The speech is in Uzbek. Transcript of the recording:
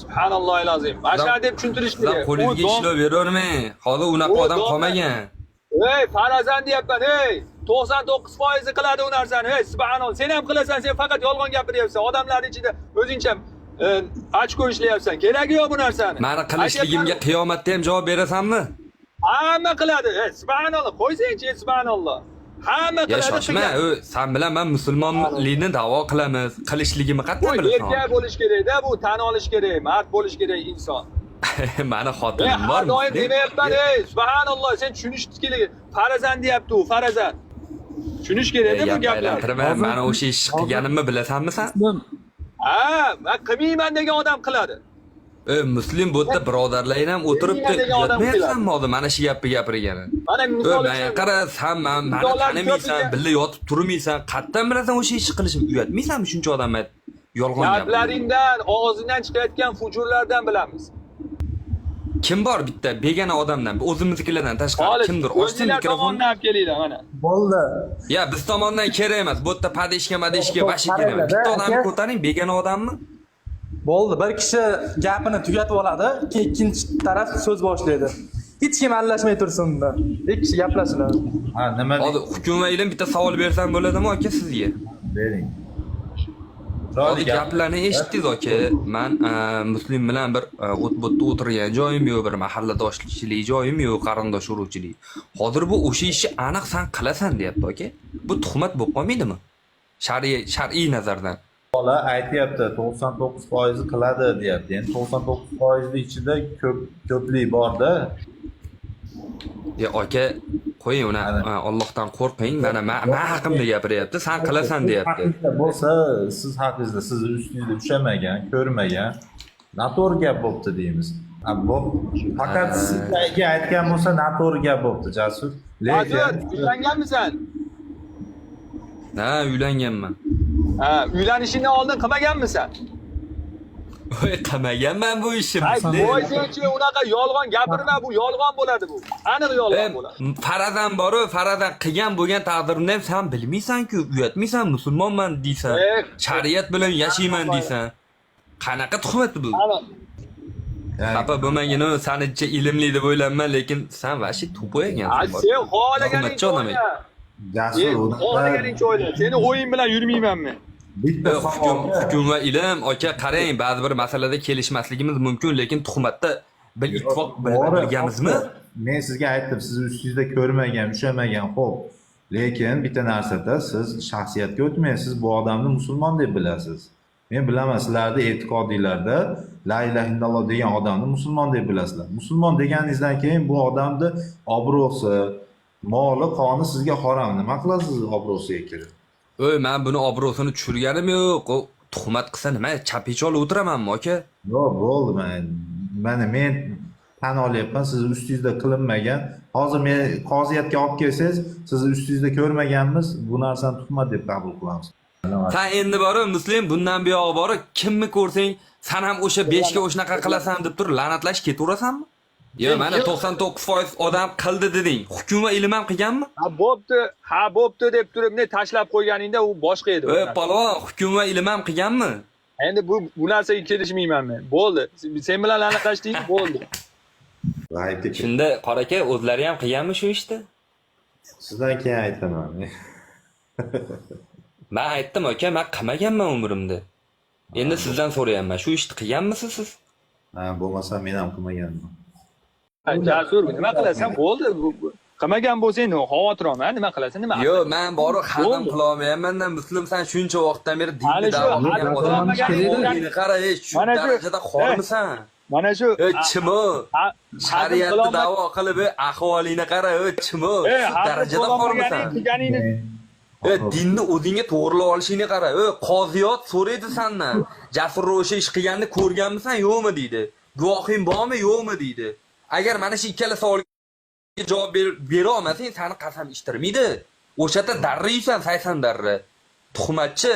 Subhanallohil azim. Mana shu deb tushuntirish Sizlar kerak. qo'lingizga ishlov beravermang. Hozir unaqa odam qolmagan. Ey, farazan deyapman, ey. 99% qiladi u narsani. Ey, subhanalloh. Sen ham qilasan, sen faqat yolg'on gapiryapsan. Odamlar ichida o'zingcha ochko ishlayapsan. Keragi yo'q bu narsani. Meni qilishligimga qiyomatda ham javob berasanmi? Hamma qiladi. Ey, subhanalloh. Qo'ysang-chi, subhanalloh. Hamma Ya qiladi. shoshma, sen bilan men musulmonlikni da'vo qilamiz. Qilishligimni qattan bilasan. Erkak bo'lish kerak-da, bu tan olish kerak, mard bo'lish kerak inson. Meni xotinim bor. Har doim demayapman, ey, subhanalloh, sen tushunish kerak. Farazan deyapti u, farazan. Tushunish kerak-da bu gaplarni. Mana o'sha ish qilganimni bilasanmi sen? Ha, men qilmayman degan odam qiladi. Muslim bu yerda birodarlar ham o'tiribdi. Yotmayapsanmi hozir mana shu gapni gapirgani? Mana misol Men qara, sen meni tanimaysan, birga yotib turmaysan. Qattan bilasan o'sha ishni qilishimni uyatmaysanmi shuncha odamga yolg'on gapirib? gaplaringdan, og'zingdan chiqayotgan fujurlardan bilamiz. Kim bor bitta begona odamdan, o'zimiznikilardan tashqari kimdir? Ochsin mikrofonni. Tomondan olib kelinglar mana. Bo'ldi. Ya biz tomondan kerak emas. Bu yerda padeshka vashi kerak emas. Bitta odamni ko'taring, begona odammi? Bo'ldi. Bir kishi gapini tugatib oladi, ikkinchi taraf so'z boshlaydi. Hech kim aralashmay tursin unda. Ikki kishi gaplashadi. Ha, nima Hozir hukm va ilm bitta savol bersam bo'ladimi aka sizga? bering? Hozir gaplarni eshitdingiz aka. Men muslim bilan bir o't-bo'tda o'tirgan joyim yo'q, bir mahalladoshchilik joyim yo'q, qarindosh uruvchilik. Hozir bu o'sha ishni aniq sen qilasan deyapti aka. Bu tuhmat bo'lib qolmaydimi? Shar'iy nazardan. Bola aytyapti 99% qiladi deyapti. Endi 99% ichida ko'plik bor-da. Ya aka, qo'ying uni, Allohdan qo'rqing. Mana men haqimda gapiryapti, sen qilasan deyapti. Bo'lsa, siz haqingizda, siz ustingizda ushamagan, ko'rmagan, noto'g'ri gap bo'pti deymiz. Bu faqat sizga aytgan bo'lsa noto'g'ri gap bo'pti, Jasur. Lekin uylanganmisan? Ha, uylanganman. Ha, uylanishingdan oldin qilmaganmisan? Voy, qilmaganman bu ishni. Qo'ysangchi, unaqa yolg'on gapirma, bu yolg'on bo'ladi bu. Aniq yolg'on bo'ladi. Farazan boru, farazan qilgan bo'lgan taqdirimni ham sen bilmaysan-ku, uyatmaysan, musulmonman deysan. Shariat bilan yashayman deysan. Qanaqa tuhmat bu? Xafa bo'lmagin, sanicha ilmli deb o'ylayman, lekin sen vashi tupoy ekansan. Sen xohlaganingcha o'yla. Jasur, xohlaganingcha o'yla. Seni o'ying bilan yurmayman men. bitta Hukm va ilm, aka qarang, ba'zi bir masalada kelishmasligimiz mumkin, lekin tuhmatda bir ittifoq bilganmizmi? Men sizga aytdim, siz ustingizda ko'rmagan, ushamagan, xo'p. Lekin bitta narsada siz shaxsiyatga o'tmaysiz, siz bu odamni musulmon deb bilasiz. Men bilaman, sizlarda e'tiqodiylarda la ilaha illalloh degan odamni musulmon deb bilasizlar. Musulmon deganingizdan keyin bu odamni obro'si, moli, qoni sizga harom. Nima qilasiz obro'siga kirib? Men buni obro'sini tushirganim yo'q. Tuhmat qilsa nima, chapechol o'tiramanmi aka? Yo'q, bo'ldi. Men tan olyapman, siz ustingizda qilinmagan. Hozir men qoziyatga olib kelsangiz, siz ustingizda ko'rmaganmiz, bu narsani tuhmat deb qabul qilamiz. Sen endi bori muslim, bundan buyog'i bori kimni ko'rsang, sen ham o'sha 5 ga o'shnaqa qilasan deb turib la'natlash ketaverasanmi? Yo, mana 99% odam qildi deding. Hukm va ilm ham qilganmi? Ha, bo'pti deb turib ne tashlab qo'yganingda u boshqa edi. Palvon, hukm va ilm ham qilganmi? Endi bu narsaga kelishmayman men. Bo'ldi. Sen bilan la'natlashding, bo'ldi. Shunda qora aka o'zlari ham qilganmi shu ishni? Sizdan keyin aytaman. Men aytdim aka, men qilmaganman umrimda. Endi sizdan so'rayapman, shu ishni qilganmisiz siz? Ha, bo'lmasa men ham qilmaganman. Jasur, nima qilasan? Bo'ldi. Qilmagan bo'lsang, xavotir olma. Nima qilasan? Nima? Yo'q, men bori hazm qila olmayapman-da, muslimsan shuncha vaqtdan beri dinni da'vo qilgan odamga qara, shu darajada xormisan. Mana shu chimo shariatni da'vo qilib ahvolingni qara, chimo shu darajada xormisan. Dinni o'zingga to'g'rilab olishingni qara. Qoziyot so'raydi sendan. Jasur o'sha ish qilganini ko'rganmisan, yo'qmi deydi. Guvohing bormi, yo'qmi deydi. Agar mana shu ikkala savolga javob bera olmasang, seni qasam ishtirmaydi. O'sha yerda darra yeysan, 80 darra. Tuhmatchi.